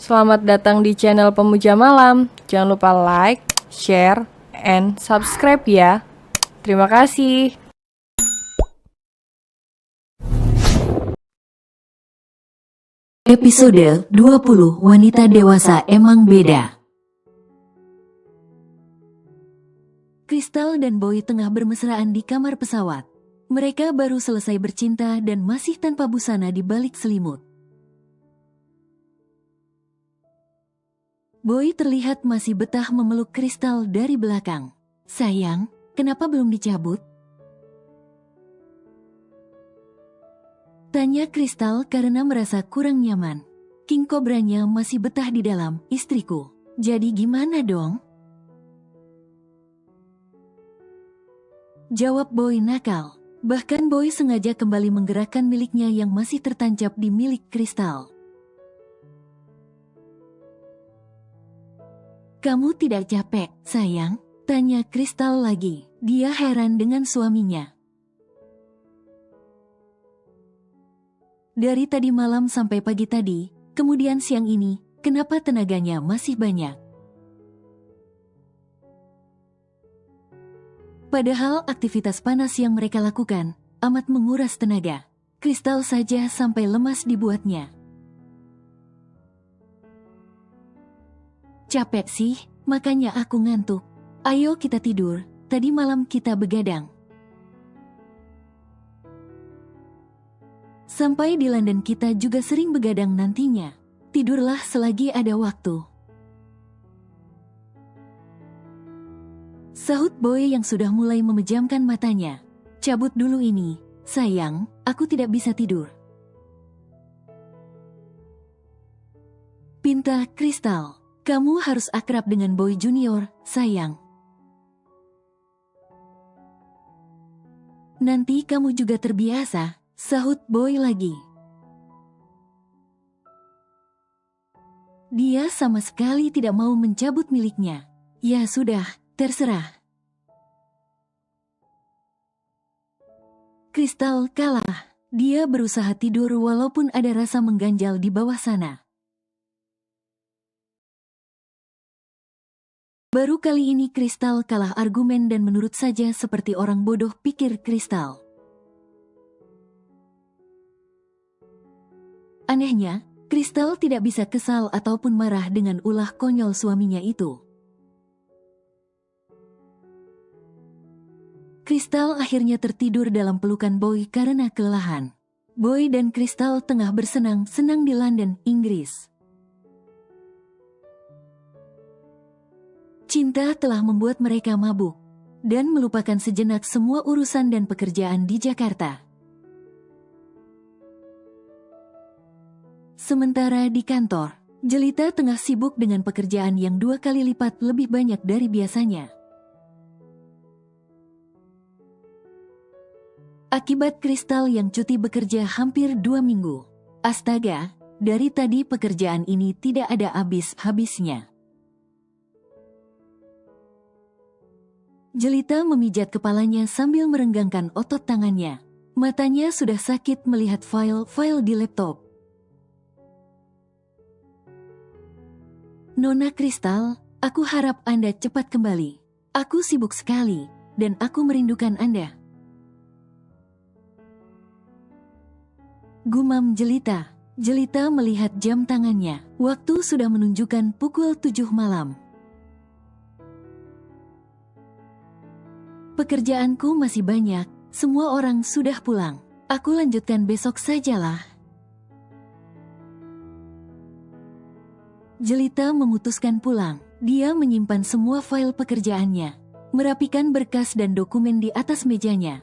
Selamat datang di channel Pemuja Malam. Jangan lupa like, share, and subscribe ya. Terima kasih. Episode 20 Wanita Dewasa Emang Beda. Crystal dan Boy tengah bermesraan di kamar pesawat. Mereka baru selesai bercinta dan masih tanpa busana di balik selimut. Boy terlihat masih betah memeluk Crystal dari belakang. "Sayang, kenapa belum dicabut?" tanya Crystal karena merasa kurang nyaman. King Cobra-nya masih betah di dalam, "Istriku. Jadi gimana dong?" jawab Boy nakal. Bahkan Boy sengaja kembali menggerakkan miliknya yang masih tertancap di milik Crystal. "Kamu tidak capek, sayang?" tanya Crystal lagi. Dia heran dengan suaminya. Dari tadi malam sampai pagi tadi, kemudian siang ini, kenapa tenaganya masih banyak? Padahal aktivitas panas yang mereka lakukan amat menguras tenaga. Crystal saja sampai lemas dibuatnya. "Capek sih, makanya aku ngantuk. Ayo kita tidur, tadi malam kita begadang." "Sampai di London kita juga sering begadang nantinya. Tidurlah selagi ada waktu," sahut Boy yang sudah mulai memejamkan matanya. "Cabut dulu ini, sayang, aku tidak bisa tidur." Pinta Crystal, "Kamu harus akrab dengan Boy Junior, sayang. Nanti kamu juga terbiasa," sahut Boy lagi. Dia sama sekali tidak mau mencabut miliknya. "Ya sudah, terserah." Crystal kalah. Dia berusaha tidur walaupun ada rasa mengganjal di bawah sana. Baru kali ini Crystal kalah argumen dan menurut saja seperti orang bodoh, pikir Crystal. Anehnya, Crystal tidak bisa kesal ataupun marah dengan ulah konyol suaminya itu. Crystal akhirnya tertidur dalam pelukan Boy karena kelelahan. Boy dan Crystal tengah bersenang-senang di London, Inggris. Cinta telah membuat mereka mabuk dan melupakan sejenak semua urusan dan pekerjaan di Jakarta. Sementara di kantor, Jelita tengah sibuk dengan pekerjaan yang 2 kali lipat lebih banyak dari biasanya. Akibat Crystal yang cuti bekerja hampir 2 minggu. Astaga, dari tadi pekerjaan ini tidak ada habis-habisnya. Jelita memijat kepalanya sambil merenggangkan otot tangannya. Matanya sudah sakit melihat file-file di laptop. "Nona Crystal, aku harap Anda cepat kembali. Aku sibuk sekali, dan aku merindukan Anda," gumam Jelita. Jelita melihat jam tangannya. Waktu sudah menunjukkan pukul 7 malam. "Pekerjaanku masih banyak, semua orang sudah pulang. Aku lanjutkan besok sajalah." Jelita memutuskan pulang. Dia menyimpan semua file pekerjaannya, merapikan berkas dan dokumen di atas mejanya.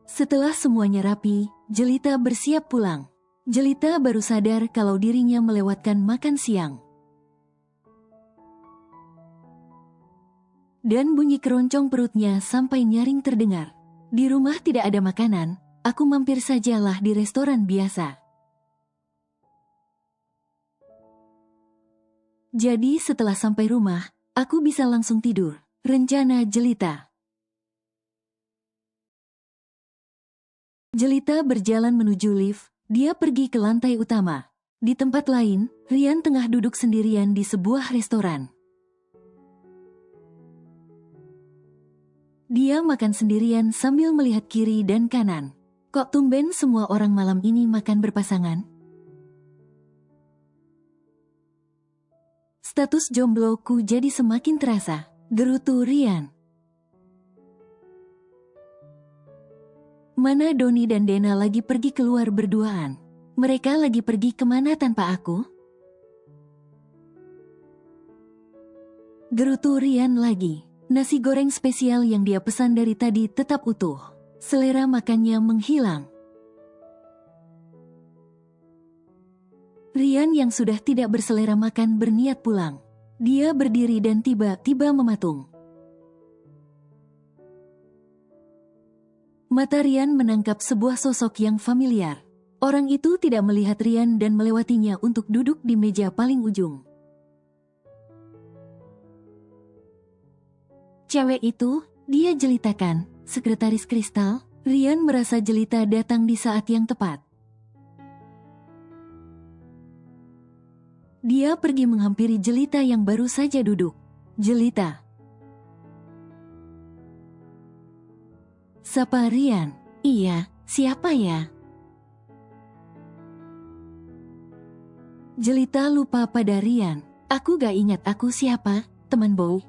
Setelah semuanya rapi, Jelita bersiap pulang. Jelita baru sadar kalau dirinya melewatkan makan siang. Dan bunyi keroncong perutnya sampai nyaring terdengar. "Di rumah tidak ada makanan, aku mampir sajalah di restoran biasa." Jadi setelah sampai rumah, aku bisa langsung tidur, rencana Jelita. Jelita berjalan menuju lift, Dia pergi ke lantai utama. Di tempat lain, Rian tengah duduk sendirian di sebuah restoran. Dia makan sendirian sambil melihat kiri dan kanan. Kok tumben semua orang malam ini makan berpasangan? Status jombloku jadi semakin terasa, gerutu Rian. Mana Doni dan Dena lagi pergi keluar berduaan? Mereka lagi pergi kemana tanpa aku? Gerutu Rian lagi. Nasi goreng spesial yang dia pesan dari tadi tetap utuh. Selera makannya menghilang. Rian yang sudah tidak berselera makan berniat pulang. Dia berdiri dan tiba-tiba mematung. Mata Rian menangkap sebuah sosok yang familiar. Orang itu tidak melihat Rian dan melewatinya untuk duduk di meja paling ujung. Cewek itu, dia jelitakan, sekretaris Kristal. Rian merasa jelita datang di saat yang tepat. Dia pergi menghampiri jelita yang baru saja duduk. Jelita. Sapa Rian. Iya, siapa ya? Jelita lupa pada Rian. Aku gak ingat aku siapa, teman Bow.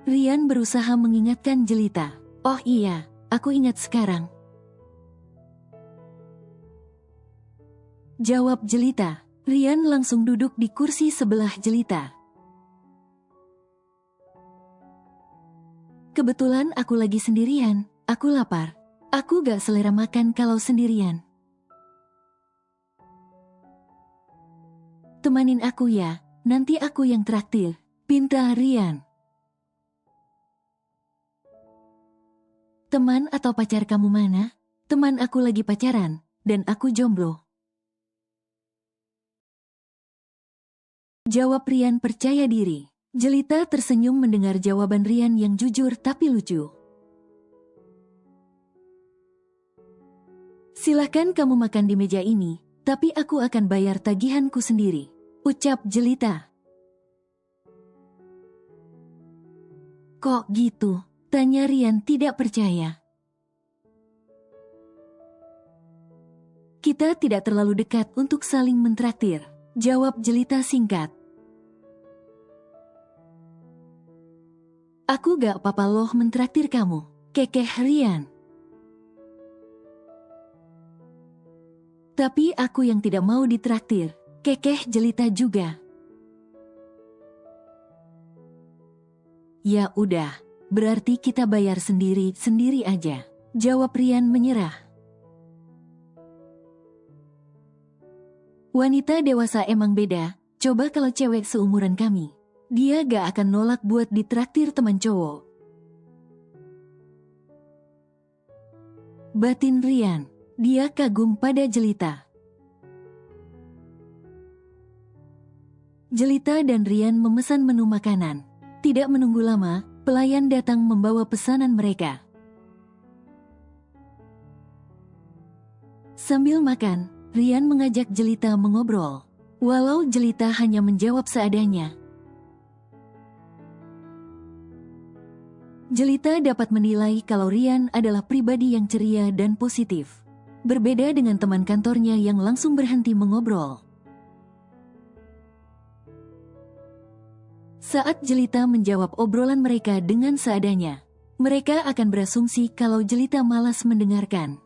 Rian berusaha mengingatkan Jelita. Oh iya, aku ingat sekarang. Jawab Jelita. Rian langsung duduk di kursi sebelah Jelita. Kebetulan aku lagi sendirian, aku lapar. Aku gak selera makan kalau sendirian. Temanin aku ya, nanti aku yang traktir. Pinta Rian. Teman atau pacar kamu mana? Teman aku lagi pacaran, dan aku jomblo. Jawab Rian percaya diri. Jelita tersenyum mendengar jawaban Rian yang jujur tapi lucu. Silahkan kamu makan di meja ini, tapi aku akan bayar tagihanku sendiri. Ucap Jelita. Kok gitu? Tanya Rian tidak percaya. Kita tidak terlalu dekat untuk saling mentraktir. Jawab Jelita singkat. Aku gak apa-apa loh mentraktir kamu. Kekeh Rian. Tapi aku yang tidak mau ditraktir. Kekeh Jelita juga. Ya udah, berarti kita bayar sendiri aja. Jawab Rian menyerah. Wanita dewasa emang beda, coba kalau cewek seumuran kami. Dia gak akan nolak buat ditraktir teman cowok. Batin Rian, dia kagum pada Jelita. Jelita dan Rian memesan menu makanan. Tidak menunggu lama, pelayan datang membawa pesanan mereka. Sambil makan, Rian mengajak Jelita mengobrol. Walau Jelita hanya menjawab seadanya. Jelita dapat menilai kalau Rian adalah pribadi yang ceria dan positif. Berbeda dengan teman kantornya yang langsung berhenti mengobrol. Saat Jelita menjawab obrolan mereka dengan seadanya, mereka akan berasumsi kalau Jelita malas mendengarkan.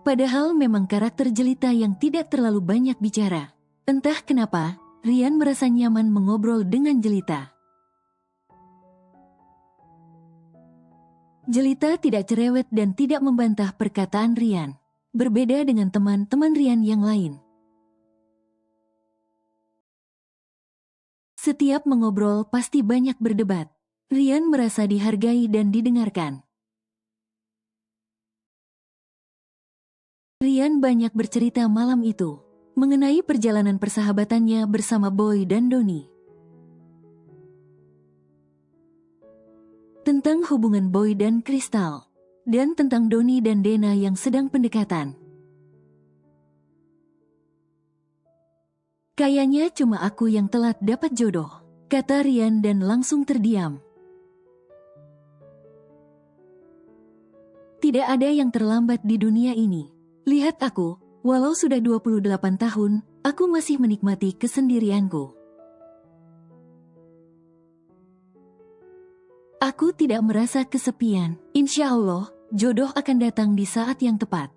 Padahal memang karakter Jelita yang tidak terlalu banyak bicara. Entah kenapa, Rian merasa nyaman mengobrol dengan Jelita. Jelita tidak cerewet dan tidak membantah perkataan Rian. Berbeda dengan teman-teman Rian yang lain. Setiap mengobrol pasti banyak berdebat. Rian merasa dihargai dan didengarkan. Rian banyak bercerita malam itu mengenai perjalanan persahabatannya bersama Boy dan Doni. tentang hubungan Boy dan Crystal, dan tentang Donnie dan Dena yang sedang pendekatan. Kayaknya cuma aku yang telat dapat jodoh, kata Ryan dan langsung terdiam. Tidak ada yang terlambat di dunia ini. Lihat aku, walau sudah 28 tahun, aku masih menikmati kesendirianku. Aku tidak merasa kesepian. Insya Allah, jodoh akan datang di saat yang tepat.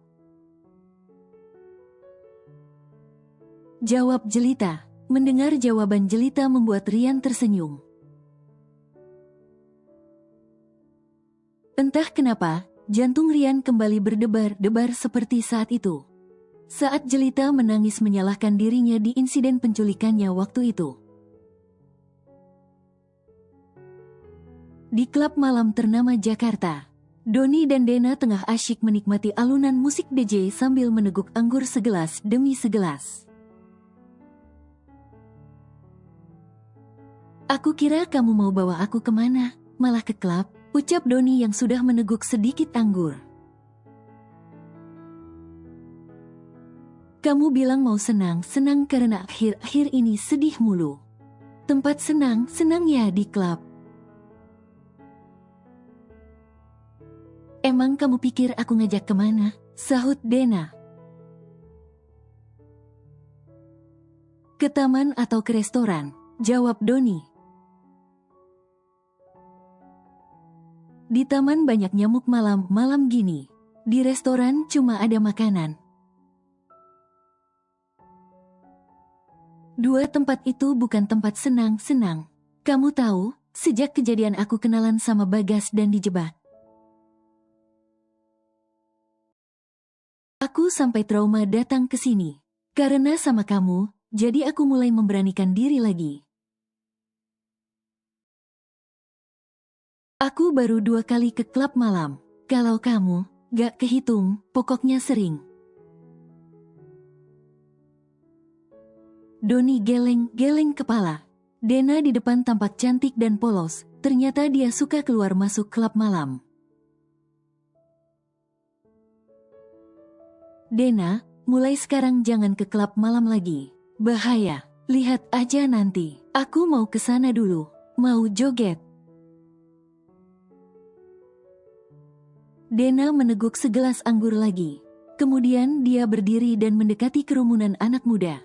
Jawab Jelita. Mendengar jawaban Jelita membuat Ryan tersenyum. Entah kenapa, jantung Ryan kembali berdebar-debar seperti saat itu. Saat Jelita menangis menyalahkan dirinya di insiden penculikannya waktu itu. Di klub malam ternama Jakarta, Donnie dan Dena tengah asyik menikmati alunan musik DJ sambil meneguk anggur segelas demi segelas. Aku kira kamu mau bawa aku kemana, malah ke klub, ucap Donnie yang sudah meneguk sedikit anggur. Kamu bilang mau senang-senang karena akhir-akhir ini sedih mulu. Tempat senang-senang ya di klub. Emang kamu pikir aku ngajak kemana? Sahut Dena. Ke taman atau ke restoran? Jawab Donnie. Di taman banyak nyamuk malam-malam gini. Di restoran cuma ada makanan. Dua tempat itu bukan tempat senang-senang. Kamu tahu, sejak kejadian aku kenalan sama Bagas dan dijebak. Aku sampai trauma datang ke sini. Karena sama kamu, jadi aku mulai memberanikan diri lagi. Aku baru 2 kali ke klub malam. Kalau kamu, gak kehitung, pokoknya sering. Donnie geleng-geleng kepala. Dena di depan tampak cantik dan polos. Ternyata dia suka keluar masuk klub malam. Dena, mulai sekarang jangan ke klub malam lagi. Bahaya. Lihat aja nanti. Aku mau ke sana dulu. Mau joget. Dena meneguk segelas anggur lagi. Kemudian dia berdiri dan mendekati kerumunan anak muda.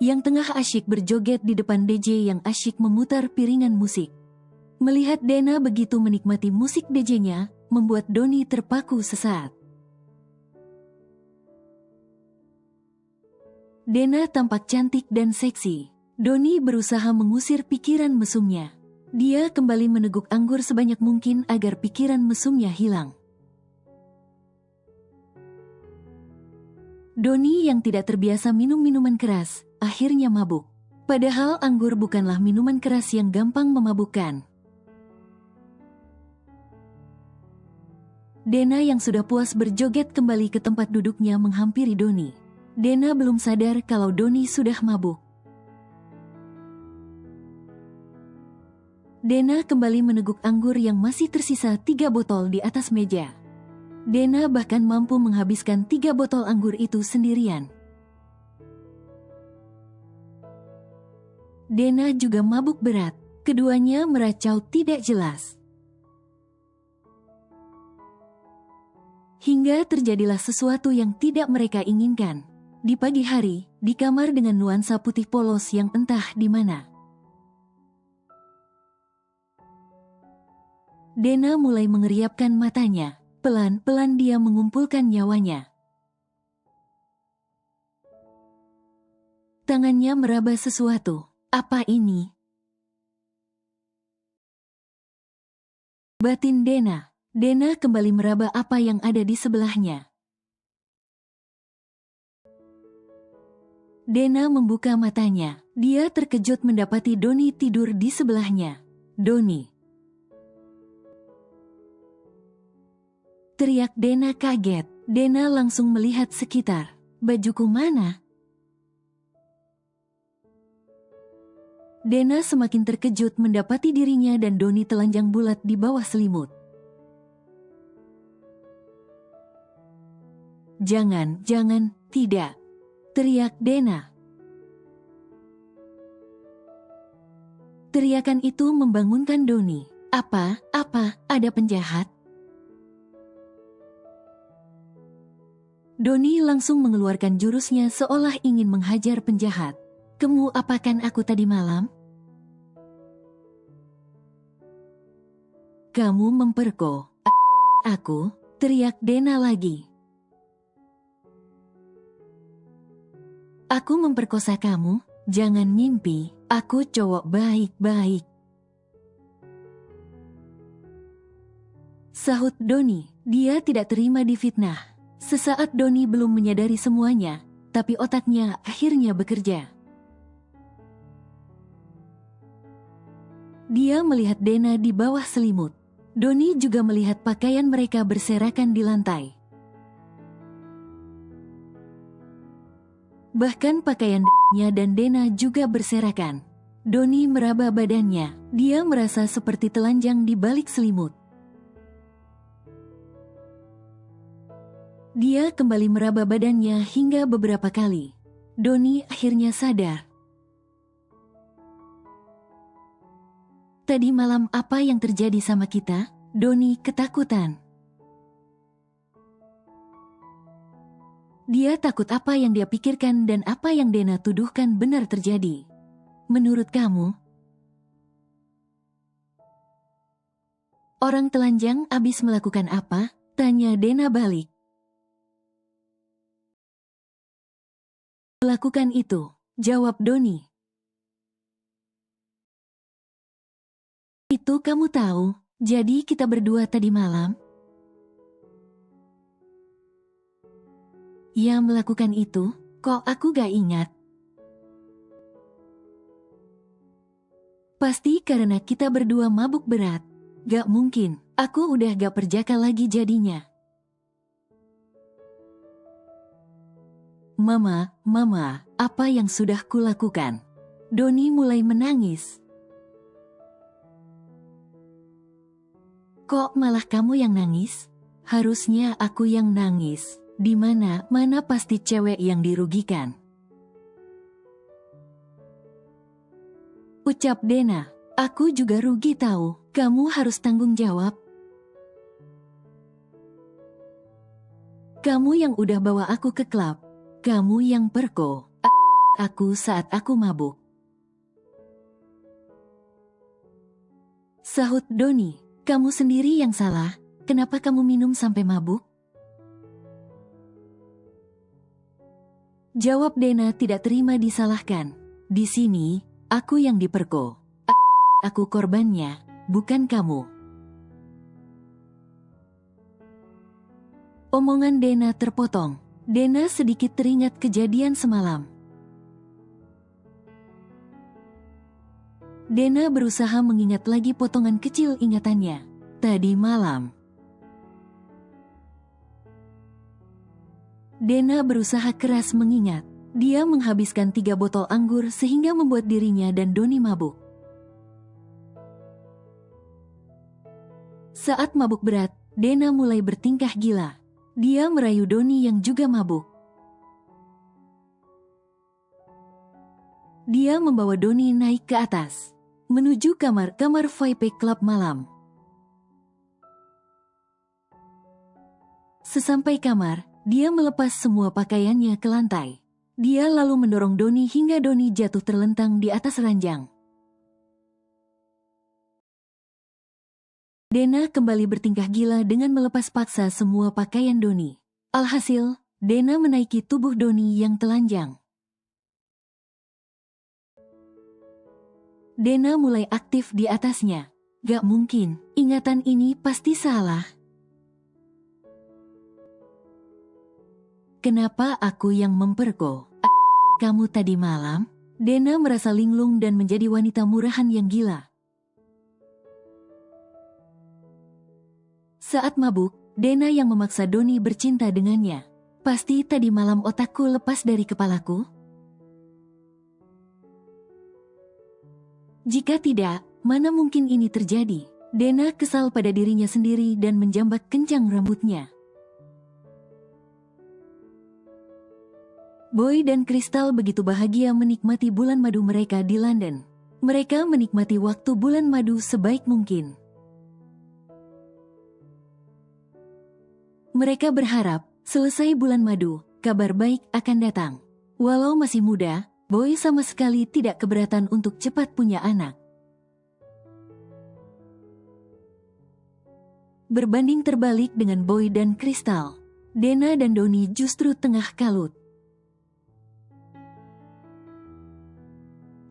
Yang tengah asyik berjoget di depan DJ yang asyik memutar piringan musik. Melihat Dena begitu menikmati musik DJ-nya, membuat Donnie terpaku sesaat. Dena tampak cantik dan seksi. Donnie berusaha mengusir pikiran mesumnya. Dia kembali meneguk anggur sebanyak mungkin agar pikiran mesumnya hilang. Donnie yang tidak terbiasa minum minuman keras, akhirnya mabuk. Padahal anggur bukanlah minuman keras yang gampang memabukkan. Dena yang sudah puas berjoget kembali ke tempat duduknya menghampiri Donnie. Dena belum sadar kalau Donnie sudah mabuk. Dena kembali meneguk anggur yang masih tersisa 3 botol di atas meja. Dena bahkan mampu menghabiskan 3 botol anggur itu sendirian. Dena juga mabuk berat. Keduanya meracau tidak jelas. Hingga terjadilah sesuatu yang tidak mereka inginkan. Di pagi hari, di kamar dengan nuansa putih polos yang entah di mana. Dena mulai mengeriapkan matanya. Pelan-pelan dia mengumpulkan nyawanya. Tangannya meraba sesuatu. Apa ini? Batin Dena. Dena kembali meraba apa yang ada di sebelahnya. Dena membuka matanya. Dia terkejut mendapati Donnie tidur di sebelahnya. Donnie. Teriak Dena kaget. Dena langsung melihat sekitar. Bajuku mana? Dena semakin terkejut mendapati dirinya dan Doni telanjang bulat di bawah selimut. Jangan, tidak, teriak Dena. Teriakan itu membangunkan Doni. Apa, ada penjahat? Doni langsung mengeluarkan jurusnya seolah ingin menghajar penjahat. Kamu apakan aku tadi malam? Kamu memperkosa aku, teriak Dena lagi. Aku memperkosa kamu? Jangan mimpi, aku cowok baik-baik. Sahut Doni, dia tidak terima difitnah. Sesaat Doni belum menyadari semuanya, tapi otaknya akhirnya bekerja. Dia melihat Dena di bawah selimut. Doni juga melihat pakaian mereka berserakan di lantai. Bahkan pakaiannya dan Dena juga berserakan. Doni meraba badannya. Dia merasa seperti telanjang di balik selimut. Dia kembali meraba badannya hingga beberapa kali. Doni akhirnya sadar. Tadi malam apa yang terjadi sama kita? Doni ketakutan. Dia takut apa yang dia pikirkan dan apa yang Dena tuduhkan benar terjadi. Menurut kamu? Orang telanjang abis melakukan apa? Tanya Dena balik. Melakukan itu, jawab Doni. Itu kamu tahu, jadi kita berdua tadi malam? Ya melakukan itu, kok aku gak ingat? Pasti karena kita berdua mabuk berat. Gak mungkin, aku udah gak perjaka lagi jadinya. Mama, apa yang sudah kulakukan? Doni mulai menangis. Kok malah kamu yang nangis? Harusnya aku yang nangis. Di mana pasti cewek yang dirugikan. Ucap Dena, aku juga rugi tahu, kamu harus tanggung jawab. Kamu yang udah bawa aku ke klub, kamu yang perko aku saat aku mabuk. Sahut Doni, kamu sendiri yang salah, kenapa kamu minum sampai mabuk? Jawab Dena tidak terima disalahkan. Di sini, aku yang diperko. Aku korbannya, bukan kamu. Omongan Dena terpotong. Dena sedikit teringat kejadian semalam. Dena berusaha mengingat lagi potongan kecil ingatannya. Tadi malam. Dena berusaha keras mengingat. Dia menghabiskan 3 botol anggur sehingga membuat dirinya dan Doni mabuk. Saat mabuk berat, Dena mulai bertingkah gila. Dia merayu Doni yang juga mabuk. Dia membawa Doni naik ke atas, menuju kamar VIP klub malam. Sesampai kamar, dia melepas semua pakaiannya ke lantai. Dia lalu mendorong Doni hingga Doni jatuh terlentang di atas ranjang. Dena kembali bertingkah gila dengan melepas paksa semua pakaian Doni. Alhasil, Dena menaiki tubuh Doni yang telanjang. Dena mulai aktif di atasnya. Gak mungkin, ingatan ini pasti salah. Kenapa aku yang memperko kamu tadi malam? Dena merasa linglung dan menjadi wanita murahan yang gila. Saat mabuk, Dena yang memaksa Doni bercinta dengannya. Pasti tadi malam otakku lepas dari kepalaku. Jika tidak, mana mungkin ini terjadi? Dena kesal pada dirinya sendiri dan menjambak kencang rambutnya. Boy dan Crystal begitu bahagia menikmati bulan madu mereka di London. Mereka menikmati waktu bulan madu sebaik mungkin. Mereka berharap, selesai bulan madu, kabar baik akan datang. Walau masih muda, Boy sama sekali tidak keberatan untuk cepat punya anak. Berbanding terbalik dengan Boy dan Crystal, Dena dan Donnie justru tengah kalut.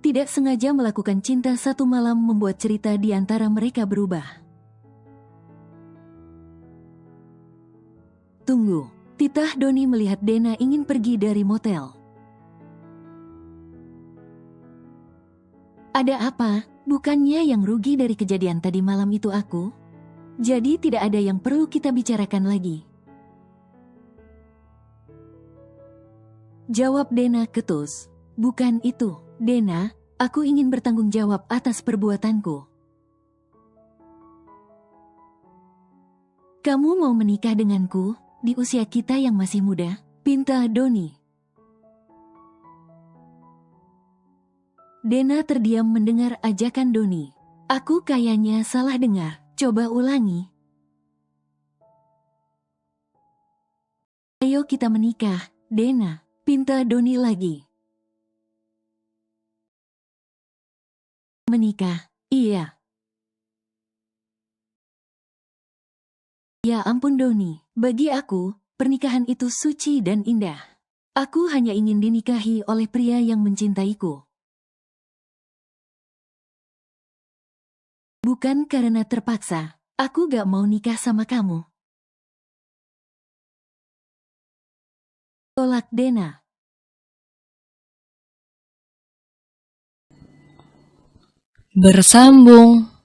Tidak sengaja melakukan cinta satu malam membuat cerita di antara mereka berubah. Tunggu, titah Donnie melihat Dena ingin pergi dari motel. Ada apa? Bukannya yang rugi dari kejadian tadi malam itu aku? Jadi tidak ada yang perlu kita bicarakan lagi. Jawab Dena ketus. Bukan itu, Dena, aku ingin bertanggung jawab atas perbuatanku. Kamu mau menikah denganku, di usia kita yang masih muda? Pinta Donnie. Dena terdiam mendengar ajakan Donnie. Aku kayaknya salah dengar, coba ulangi. Ayo kita menikah, Dena, pinta Donnie lagi. Menikah, iya. Ya ampun Donnie, bagi aku, pernikahan itu suci dan indah. Aku hanya ingin dinikahi oleh pria yang mencintaiku. Bukan karena terpaksa, aku gak mau nikah sama kamu. Tolak Dena. Bersambung.